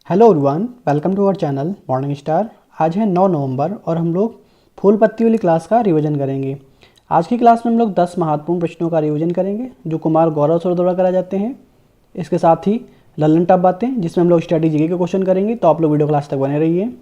Hello everyone, welcome to our channel Morning Star. आज है 9 नवंबर और हम लोग फूल पत्ती वाली क्लास का रिवीजन करेंगे। आज की क्लास में हम लोग 10 महत्वपूर्ण प्रश्नों का रिवीजन करेंगे जो कुमार गौरव सर द्वारा कराए जाते हैं। इसके साथ ही लल्लन टॉप बातें जिसमें हम लोग स्टडी जीके के क्वेश्चन करेंगे, तो आप लोग वीडियो क्लास तक बने रहिए।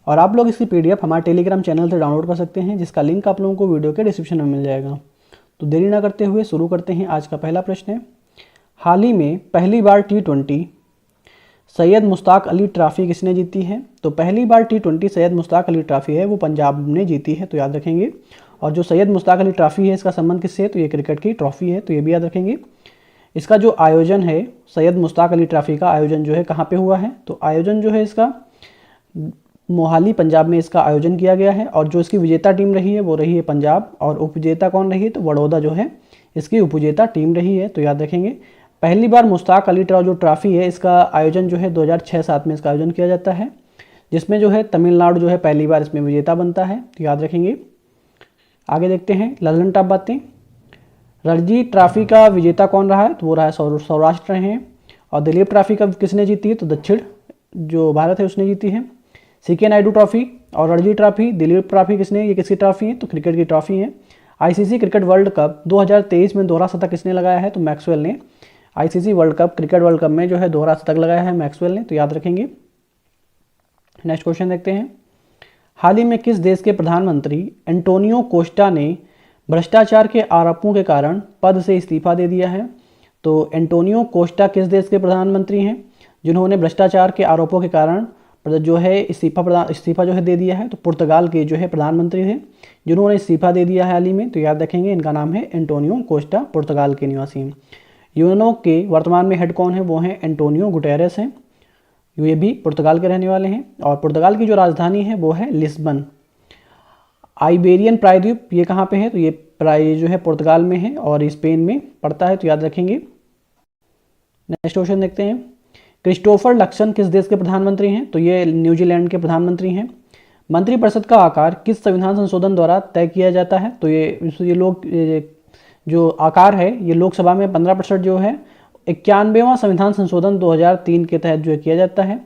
और आप लोग इसकी PDF हमारे टेलीग्राम चैनल से डाउनलोड कर सकते हैं, जिसका लिंक आप लोगों को वीडियो के डिस्क्रिप्शन में मिल जाएगा। तो देरी ना करते हुए शुरू करते हैं। आज का पहला प्रश्न है, हाल ही में पहली बार T20 सैयद मुश्ताक अली ट्रॉफी किसने जीती है? तो पहली बार T20 सैयद मुश्ताक अली ट्रॉफी है वो पंजाब ने जीती है, तो याद रखेंगे। और जो सैयद मुश्ताक अली ट्रॉफी है इसका संबंध किससे है? तो ये क्रिकेट की ट्रॉफी है, तो ये भी याद रखेंगे। इसका जो आयोजन है, सैयद मुश्ताक अली ट्रॉफी का आयोजन जो है कहाँ पे हुआ है? तो आयोजन जो है इसका मोहाली पंजाब में इसका आयोजन किया गया है। और जो इसकी विजेता टीम रही है वो रही है पंजाब, और उपविजेता कौन रही है? तो बड़ौदा जो है इसकी उपविजेता टीम रही है, तो याद रखेंगे। पहली बार मुश्ताक अली जो ट्रॉफी है इसका आयोजन जो है 2006-07 में इसका आयोजन किया जाता है, जिसमें जो है तमिलनाडु जो है पहली बार इसमें विजेता बनता है, तो याद रखेंगे। आगे देखते हैं लल्लन टॉप बातें। रणजी ट्रॉफी का विजेता कौन रहा है? तो वो रहा है सौराष्ट्र रहे हैं। और दिलीप ट्रॉफी का किसने जीती है? तो दक्षिण जो भारत है उसने जीती है। CK नायडू ट्रॉफी और रणजी ट्रॉफी, दिलीप ट्रॉफी किसने, ये किसकी ट्रॉफी है? तो क्रिकेट की ट्रॉफी है। ICC क्रिकेट वर्ल्ड कप 2023 में दोहरा शतक किसने लगाया है? तो मैक्सवेल ने। ICC world cup cricket world cup में जो है दोहरा शतक लगाया है मैक्सवेल ने, तो याद रखेंगे। नेक्स्ट क्वेश्चन देखते हैं, हाल ही में किस देश के प्रधानमंत्री एंटोनियो कोस्टा ने भ्रष्टाचार के आरोपों के कारण पद से इस्तीफा दे दिया है? तो एंटोनियो कोस्टा किस देश के प्रधानमंत्री हैं जिन्होंने भ्रष्टाचार के आरोपों के कारण जो है इस्तीफा जो है दे दिया है? तो पुर्तगाल के जो है प्रधानमंत्री थे जिन्होंने इस्तीफा दे दिया है हाल ही में, तो याद रखेंगे इनका नाम है एंटोनियो कोस्टा, पुर्तगाल के निवासी हैं। यूएनओ के वर्तमान में हेड कौन है? वो हैं एंटोनियो गुटेरेस हैं, ये भी पुर्तगाल के रहने वाले हैं। और पुर्तगाल की जो राजधानी है वो है लिस्बन। आइबेरियन प्रायद्वीप ये कहाँ पे है? तो ये जो है पुर्तगाल में है और स्पेन में पड़ता है, तो याद रखेंगे। नेक्स्ट क्वेश्चन देखते हैं, क्रिस्टोफर लक्सन किस देश के प्रधानमंत्री हैं? तो ये न्यूजीलैंड के प्रधानमंत्री हैं। मंत्रिपरिषद का आकार किस संविधान संशोधन द्वारा तय किया जाता है? तो ये लोग जो आकार है ये लोकसभा में 15% जो है 91वां संविधान संशोधन 2003 के तहत जो किया जाता है।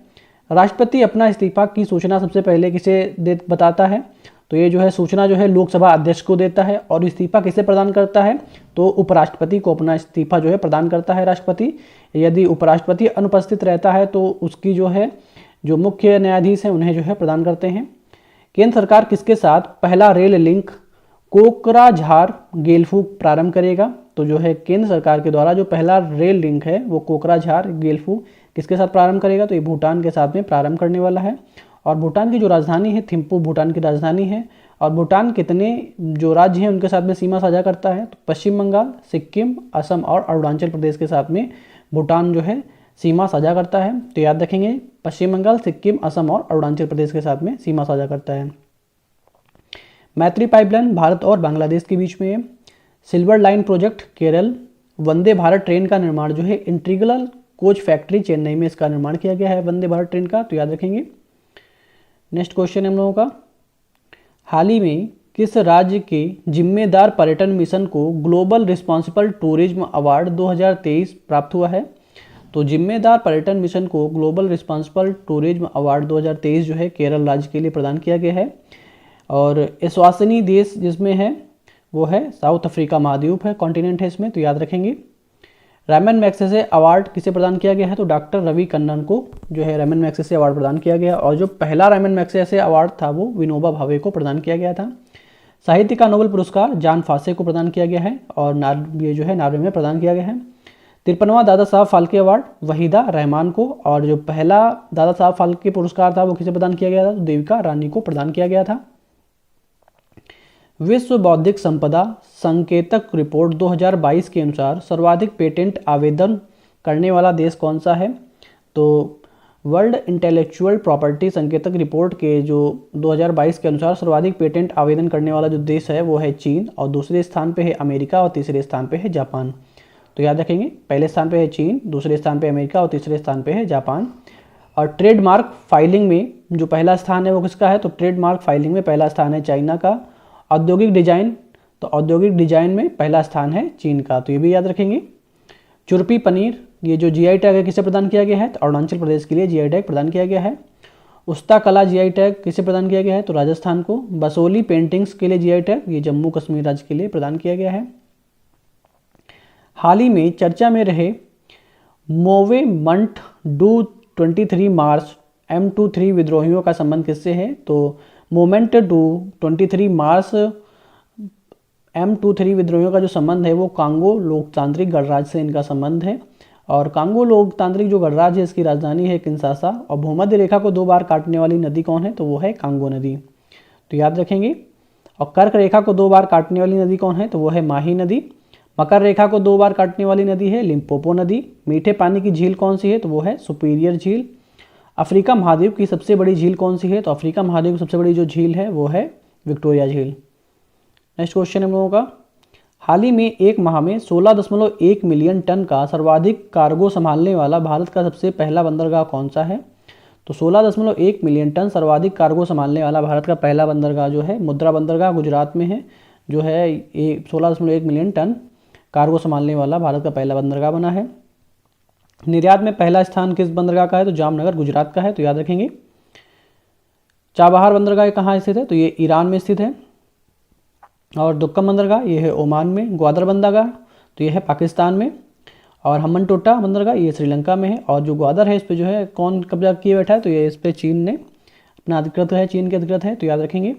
राष्ट्रपति अपना इस्तीफा की सूचना सबसे पहले किसे बताता है? तो ये जो है सूचना जो है लोकसभा अध्यक्ष को देता है। और इस्तीफा किसे प्रदान करता है? तो उपराष्ट्रपति को अपना इस्तीफा जो है प्रदान करता है राष्ट्रपति। यदि उपराष्ट्रपति अनुपस्थित रहता है तो उसकी जो है जो मुख्य न्यायाधीश हैं उन्हें जो है प्रदान करते हैं। केंद्र सरकार किसके साथ पहला रेल लिंक कोकराझार गेलफू प्रारंभ करेगा? तो जो है केंद्र सरकार के द्वारा जो पहला रेल लिंक है वो कोकराझार गेलफू किसके साथ प्रारंभ करेगा? तो ये भूटान के साथ में प्रारंभ करने वाला है। और भूटान की जो राजधानी है थिम्पू भूटान की राजधानी है। और भूटान कितने जो राज्य हैं उनके साथ में सीमा साझा करता है? तो पश्चिम बंगाल, सिक्किम, असम और अरुणाचल प्रदेश के साथ में भूटान जो है सीमा साझा करता है, तो याद रखेंगे पश्चिम बंगाल, सिक्किम, असम और अरुणाचल प्रदेश के साथ में सीमा साझा करता है। मैत्री पाइपलाइन भारत और बांग्लादेश के बीच में। Silver line project Kerala. Vande Bharat train का निर्माण जो है इंटीग्रल कोच फैक्ट्री चेन्नई में इसका निर्माण किया गया है वंदे भारत ट्रेन का, तो याद रखेंगे। नेक्स्ट क्वेश्चन हम लोगों का, हाल ही में किस राज्य के जिम्मेदार पर्यटन मिशन को ग्लोबल रिस्पॉन्सिबल टूरिज्म अवार्ड 2023 प्राप्त हुआ है? तो जिम्मेदार पर्यटन मिशन को ग्लोबल रिस्पॉन्सिबल टूरिज्म अवार्ड 2023 जो है केरल राज्य के लिए प्रदान किया गया है। और एस्वासिनी देश जिसमें है वो है साउथ अफ्रीका महाद्वीप है, कॉन्टिनेंट है इसमें, तो याद रखेंगे। रैमन मैग्सेसे अवार्ड किसे प्रदान किया गया है? तो डॉक्टर रवि कन्नन को जो है रैमन मैग्सेसे अवार्ड प्रदान किया गया। और जो पहला रैमन मैग्सेसे अवार्ड था वो विनोबा भावे को प्रदान किया गया था। साहित्य का नोबेल पुरस्कार जान फासे को प्रदान किया गया है और ये जो है नॉर्वे में प्रदान किया गया है। 53वां दादा साहब फाल्के अवार्ड वहीदा रहमान को। और जो पहला दादा साहब फाल्के पुरस्कार था वो किसे प्रदान किया गया था? तो देविका रानी को प्रदान किया गया था। विश्व बौद्धिक संपदा संकेतक रिपोर्ट 2022 के अनुसार सर्वाधिक पेटेंट आवेदन करने वाला देश कौन सा है? तो वर्ल्ड इंटेलेक्चुअल प्रॉपर्टी संकेतक रिपोर्ट के जो 2022 के अनुसार सर्वाधिक पेटेंट आवेदन करने वाला जो देश है वो है चीन। और दूसरे स्थान पे है अमेरिका और तीसरे स्थान पे है जापान, तो याद रखेंगे पहले स्थान पे है चीन, दूसरे स्थान पे अमेरिका और तीसरे स्थान पे है जापान। और ट्रेडमार्क फाइलिंग में जो पहला स्थान है वो किसका है? तो ट्रेडमार्क फाइलिंग में पहला स्थान है चाइना का। औद्योगिक डिजाइन, तो औद्योगिक डिजाइन में पहला स्थान है चीन का, तो ये भी याद रखेंगे। चुरपी पनीर ये जो जीआई टैग है किसे प्रदान किया गया है, तो अरुणाचल प्रदेश के लिए जीआई टैग प्रदान किया गया है। उस्ता कला जीआई टैग किसे प्रदान किया गया है, तो राजस्थान को। बसोली पेंटिंग्स के लिए जीआई टैग ये जम्मू कश्मीर राज्य के लिए प्रदान किया गया है। हाल ही में चर्चा में रहे मोवेमंट डू 23 मार्च M23 विद्रोहियों का संबंध किससे है, तो मोमेंट डू 23 मार्च M23 विद्रोहियों का जो संबंध है वो कांगो लोकतांत्रिक गणराज्य से इनका संबंध है। और कांगो लोकतांत्रिक जो गणराज्य है इसकी राजधानी है किंशासा। और भूमध्य रेखा को 2 बार काटने वाली नदी कौन है, तो वो है कांगो नदी, तो याद रखेंगे। और कर्क रेखा को 2 बार काटने वाली नदी कौन है, तो वो है माही नदी। मकर रेखा को 2 बार काटने वाली नदी है लिम्पोपो नदी। मीठे पानी की झील कौन सी है, तो वो है सुपीरियर झील। अफ्रीका महाद्वीप की सबसे बड़ी झील कौन सी है, तो अफ्रीका महाद्वीप की सबसे बड़ी जो झील है वो है विक्टोरिया झील। नेक्स्ट क्वेश्चन हम लोगों का, हाल ही में एक माह में 16.1 मिलियन टन का सर्वाधिक कार्गो संभालने वाला भारत का सबसे पहला बंदरगाह कौन सा है, तो 16.1 मिलियन टन सर्वाधिक कार्गो संभालने वाला भारत का पहला बंदरगाह जो है मुद्रा बंदरगाह गुजरात में है, जो है 16.1 मिलियन टन कार्गो संभालने वाला भारत का पहला बंदरगाह बना है। निर्यात में पहला स्थान किस बंदरगाह का है, तो जामनगर गुजरात का है, तो याद रखेंगे। चाबहार बंदरगाह कहाँ स्थित है, तो ये ईरान में स्थित है। और दुक्कम बंदरगाह ये है ओमान में। ग्वादर बंदरगाह तो ये है पाकिस्तान में। और हम्बनटोटा बंदरगाह ये श्रीलंका में है। और जो ग्वादर है इस पर जो है कौन कब्जा किए बैठा है, तो ये इस पर चीन ने अपना अधिकृत है, चीन के अधिकृत है, तो याद रखेंगे।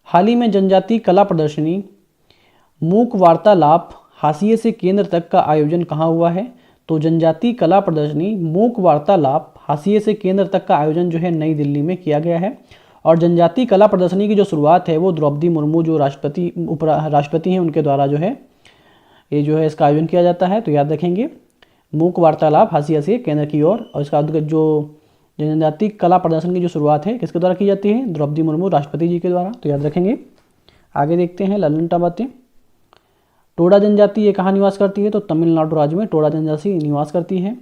हाल ही में जनजातीय कला प्रदर्शनी मूक वार्तालाप हाशिए से केंद्र तक का आयोजन कहाँ हुआ है, तो जनजातीय कला प्रदर्शनी मूक वार्तालाप हाशिए से केंद्र तक का आयोजन जो है नई दिल्ली में किया गया है। और जनजातीय कला प्रदर्शनी की जो शुरुआत है वो द्रौपदी मुर्मू जो राष्ट्रपति हैं उनके द्वारा जो है ये जो है इसका आयोजन किया जाता है, तो याद रखेंगे। मूक वार्तालाप हाशिया से केंद्र की ओर। और इसका जो जनजातीय कला प्रदर्शन की जो शुरुआत है किसके द्वारा की जाती है, द्रौपदी मुर्मू राष्ट्रपति जी के द्वारा, तो याद रखेंगे। आगे देखते हैं लल्लनटा बातें। टोडा जनजाति ये कहाँ निवास करती है, तो तमिलनाडु राज्य में टोडा जनजाति निवास करती है।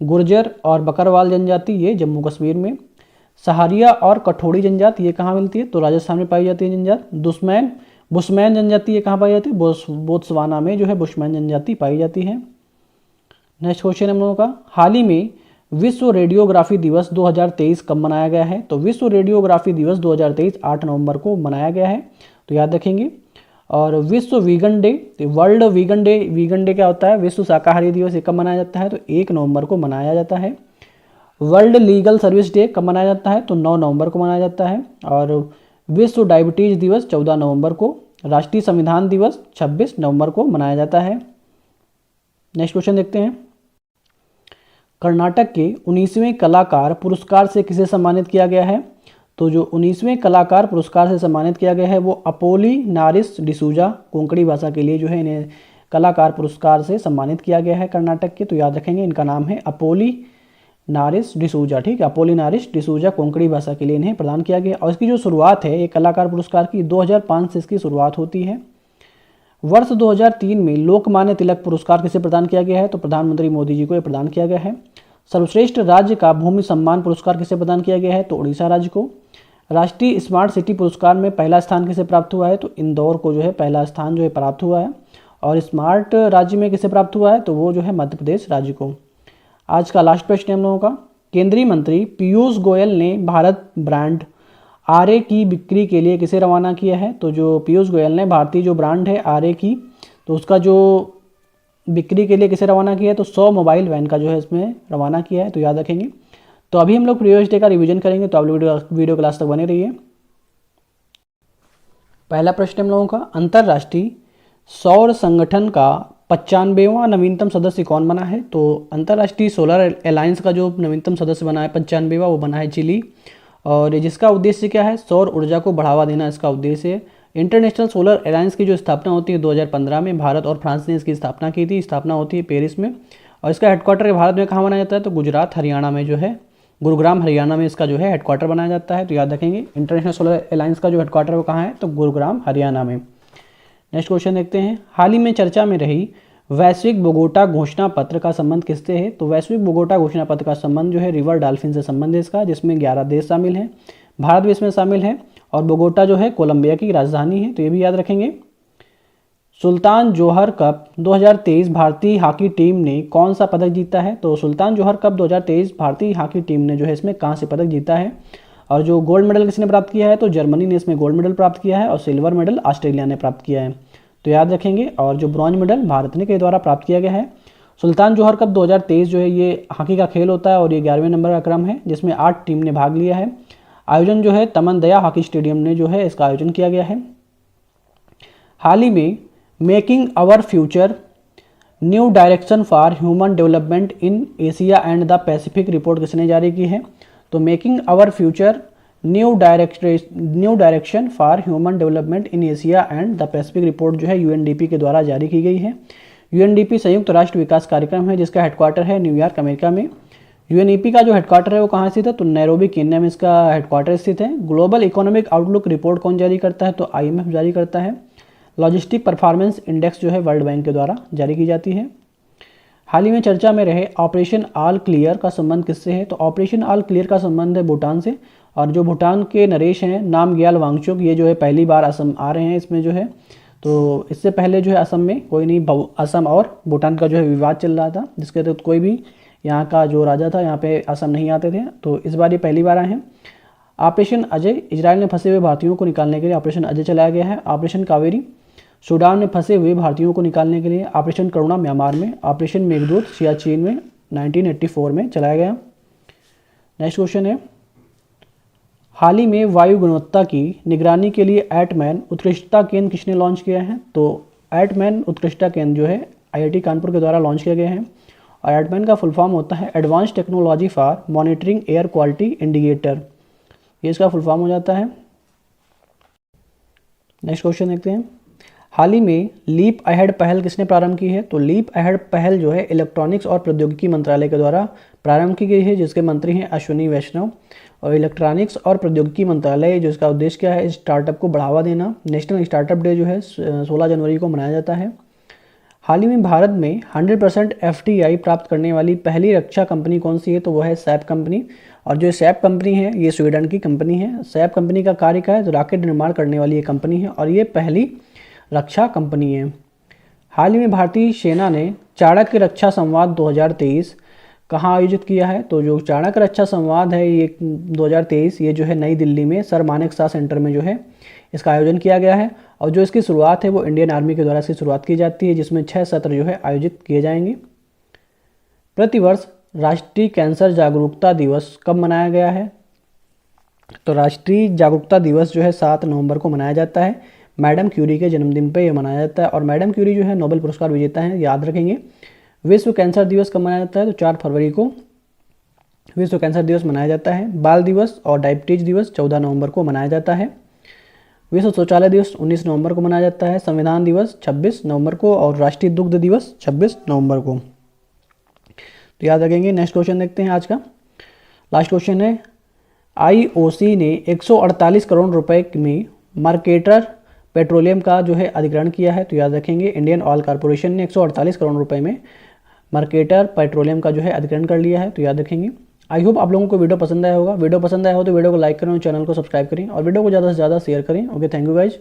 गुर्जर और बकरवाल जनजाति ये जम्मू कश्मीर में। सहारिया और कठोड़ी जनजाति ये कहाँ मिलती है, तो राजस्थान में पाई जाती है जनजाति। बुशमैन जनजाति ये कहाँ पाई जाती है, बोत्सवाना में जो है बुशमैन जनजाति पाई जाती है। नेक्स्ट क्वेश्चन हम लोगों का, हाल ही में विश्व रेडियोग्राफी दिवस 2023 कब मनाया गया है, तो विश्व रेडियोग्राफी दिवस 2023 8 नवंबर को मनाया गया है, तो याद रखेंगे। और विश्व vegan day, world vegan day क्या होता है, विश्व शाकाहारी दिवस ये कब मनाया जाता है, तो 1 नवंबर को मनाया जाता है। वर्ल्ड लीगल सर्विस डे कब मनाया जाता है, तो 9 नवंबर को मनाया जाता है। और विश्व डायबिटीज दिवस 14 नवंबर को। राष्ट्रीय संविधान दिवस 26 नवंबर को मनाया जाता है। नेक्स्ट क्वेश्चन देखते हैं, कर्नाटक के 19वें कलाकार पुरस्कार से किसे सम्मानित किया गया है, तो जो 19वें कलाकार पुरस्कार से सम्मानित किया गया है वो अपोली नारिस डिसूजा, कोंकणी भाषा के लिए जो है इन्हें कलाकार पुरस्कार से सम्मानित किया गया है कर्नाटक के, तो याद रखेंगे इनका नाम है अपोली नारिस डिसूजा, ठीक है। अपोली नारिस डिसूजा कोंकणी भाषा के लिए इन्हें प्रदान किया गया। और इसकी जो शुरुआत है ये कलाकार पुरस्कार की 2005 से इसकी शुरुआत होती है। वर्ष 2003 में लोकमान्य तिलक पुरस्कार किसे प्रदान किया गया है, तो प्रधानमंत्री मोदी जी को ये प्रदान किया गया है। सर्वश्रेष्ठ राज्य का भूमि सम्मान पुरस्कार किसे प्रदान किया गया है, तो उड़ीसा राज्य को। राष्ट्रीय स्मार्ट सिटी पुरस्कार में पहला स्थान किसे प्राप्त हुआ है, तो इंदौर को जो है पहला स्थान जो है प्राप्त हुआ है। और स्मार्ट राज्य में किसे प्राप्त हुआ है, तो वो जो है मध्य प्रदेश राज्य को। आज का लास्ट प्रश्न है हम लोगों का, केंद्रीय मंत्री पीयूष गोयल ने भारत ब्रांड आरए की बिक्री के लिए किसे रवाना किया है, तो जो पीयूष गोयल ने भारतीय जो ब्रांड है आरए की, तो उसका जो बिक्री के लिए किसे रवाना किया है, तो 100 मोबाइल वैन का जो है इसमें रवाना किया है, तो याद रखेंगे। तो अभी हम लोग प्रीवियस डे का रिवीजन करेंगे, तो आप लोग वीडियो क्लास तक बने रहिए। पहला प्रश्न हम लोगों का, अंतर्राष्ट्रीय सौर संगठन का 95वां नवीनतम सदस्य कौन बना है, तो अंतर्राष्ट्रीय सोलर अलायंस का जो नवीनतम सदस्य बना है 95वां वो बना है चिली। और जिसका उद्देश्य क्या है, सौर ऊर्जा को बढ़ावा देना इसका उद्देश्य है। इंटरनेशनल सोलर अलायंस की जो स्थापना होती है 2015 में भारत और फ्रांस ने इसकी स्थापना की थी। स्थापना होती है पेरिस में। और इसका हेडक्वार्टर भारत में कहाँ बनाया जाता है, तो गुजरात हरियाणा में जो है गुरुग्राम हरियाणा में इसका जो है हेडक्वार्टर बनाया जाता है, तो याद रखेंगे इंटरनेशनल सोलर अलायंस का जो हेडक्वार्टर वो कहाँ है, तो गुरुग्राम हरियाणा में। नेक्स्ट क्वेश्चन देखते हैं, हाल ही में चर्चा में रही वैश्विक बोगोटा घोषणा पत्र का संबंध किससे है, तो वैश्विक बोगोटा घोषणा पत्र का संबंध जो है रिवर डॉल्फिन से संबंध है इसका, जिसमें 11 देश शामिल हैं, भारत भी इसमें शामिल है। और बोगोटा जो है कोलंबिया की राजधानी है, तो ये भी याद रखेंगे। सुल्तान जोहर कप 2023 भारतीय हॉकी टीम ने कौन सा पदक जीता है? तो सुल्तान जोहर कप 2023 भारतीय हॉकी टीम ने जो है इसमें कांस्य पदक जीता है। और जो गोल्ड मेडल किसने प्राप्त किया है? तो जर्मनी ने इसमें गोल्ड मेडल प्राप्त किया है और सिल्वर मेडल ऑस्ट्रेलिया ने प्राप्त किया है, तो याद रखेंगे। और जो ब्रॉन्ज मेडल भारत ने के द्वारा प्राप्त किया गया है। सुल्तान जोहर कप 2023 जो है ये हॉकी का खेल होता है और ये 11वें नंबर का क्रम है जिसमें 8 टीम ने भाग लिया है। आयोजन जो है तमन दया हॉकी स्टेडियम ने जो है इसका आयोजन किया गया है। हाल ही में making our future new direction for human development in Asia and the Pacific report किसने जारी की है? तो making our future new direction for human development in Asia and the Pacific report जो है यूएनडीपी के द्वारा जारी की गई है। यूएनडीपी संयुक्त राष्ट्र विकास कार्यक्रम है जिसका हेडक्वार्टर है न्यूयॉर्क अमेरिका में। यूएनईपी का जो हेडक्वार्टर है वो कहाँ स्थित है? तो नैरोबी केन्या में इसका हेडक्वार्टर स्थित है। ग्लोबल इकोनॉमिक आउटलुक रिपोर्ट कौन जारी करता है? तो आईएमएफ जारी करता है। लॉजिस्टिक परफॉर्मेंस इंडेक्स जो है वर्ल्ड बैंक के द्वारा जारी की जाती है। हाल ही में चर्चा में रहे ऑपरेशन ऑल क्लियर का संबंध किससे है? तो ऑपरेशन ऑल क्लियर का संबंध है भूटान से। और जो भूटान के नरेश हैं नामग्याल वांगचुक, ये जो है पहली बार असम आ रहे हैं इसमें जो है। तो इससे पहले जो है असम में कोई नहीं, असम और भूटान का जो है विवाद चल रहा था जिसके तहत कोई भी यहाँ का जो राजा था यहाँ पे असम नहीं आते थे, तो इस बार ये पहली बार आए हैं। ऑपरेशन अजय, इजराइल में फंसे हुए भारतीयों को निकालने के लिए ऑपरेशन अजय चलाया गया है। ऑपरेशन कावेरी, सूडान में फंसे हुए भारतीयों को निकालने के लिए। ऑपरेशन करुणा, म्यांमार में। ऑपरेशन मेघदूत, सियाचिन में 1984 में चलाया गया। नेक्स्ट क्वेश्चन है, हाल ही में वायु गुणवत्ता की निगरानी के लिए एटमैन उत्कृष्टता केंद्र किसने लॉन्च किया है? तो एटमैन उत्कृष्टता केंद्र जो है आईआईटी कानपुर के द्वारा लॉन्च किया गया है। और एटमैन का फुल फॉर्म होता है advance technology for monitoring air quality indicator, ये इसका फुल फॉर्म हो जाता है। नेक्स्ट क्वेश्चन देखते हैं, हाल ही में लीप अहेड पहल किसने प्रारंभ की है? तो लीप अहेड पहल जो है इलेक्ट्रॉनिक्स और प्रौद्योगिकी मंत्रालय के द्वारा प्रारंभ की गई है जिसके मंत्री हैं अश्विनी वैष्णव। और इलेक्ट्रॉनिक्स और प्रौद्योगिकी मंत्रालय जो इसका उद्देश्य क्या है? स्टार्टअप को बढ़ावा देना। नेशनल स्टार्टअप डे जो है 16 जनवरी को मनाया जाता है। हाल ही में भारत में 100% FDI प्राप्त करने वाली पहली रक्षा कंपनी कौन सी है? तो वह है सैप कंपनी। और जो सैप कंपनी है ये स्वीडन की कंपनी है। सैप कंपनी का कार्य क्या है? तो रॉकेट निर्माण करने वाली ये कंपनी है और ये पहली रक्षा कंपनी है। हाल ही में भारतीय सेना ने चाणक्य रक्षा संवाद 2023 कहाँ आयोजित किया है? तो जो चाणक्य रक्षा संवाद है ये 2023 ये जो है नई दिल्ली में सर मानेकशॉ सेंटर में जो है इसका आयोजन किया गया है। और जो इसकी शुरुआत है वो इंडियन आर्मी के द्वारा इसकी शुरुआत की जाती है जिसमें 6 सत्र जो है आयोजित किए जाएंगे। प्रतिवर्ष राष्ट्रीय कैंसर जागरूकता दिवस कब मनाया गया है? तो राष्ट्रीय जागरूकता दिवस जो है 7 नवंबर को मनाया जाता है। मैडम क्यूरी के जन्मदिन पर यह मनाया जाता है। और मैडम क्यूरी जो है नोबेल पुरस्कार विजेता हैं, याद रखेंगे। विश्व कैंसर दिवस कब मनाया जाता है? तो 4 फरवरी को विश्व कैंसर दिवस मनाया जाता है। बाल दिवस और डायबिटीज दिवस 14 नवंबर को मनाया जाता है। विश्व शौचालय दिवस 19 नवंबर को मनाया जाता है। संविधान दिवस 26 नवंबर को और राष्ट्रीय दुग्ध दिवस 26 नवंबर को, तो याद रखेंगे। नेक्स्ट क्वेश्चन देखते हैं आज का। लास्ट क्वेश्चन है, IOC ने 148 करोड़ रुपए में मार्केटर पेट्रोलियम का जो है अधिग्रहण किया है, तो याद रखेंगे इंडियन ऑयल कॉर्पोरेशन ने 148 करोड़ रुपए में मार्केटर पेट्रोलियम का जो है अधिग्रहण कर लिया है, तो याद रखेंगे। आई होप आप लोगों को वीडियो पसंद आया होगा। वीडियो पसंद आया हो तो वीडियो को लाइक करें और चैनल को सब्सक्राइब करें और वीडियो को ज़्यादा से ज़्यादा शेयर करें। Okay, thank you guys.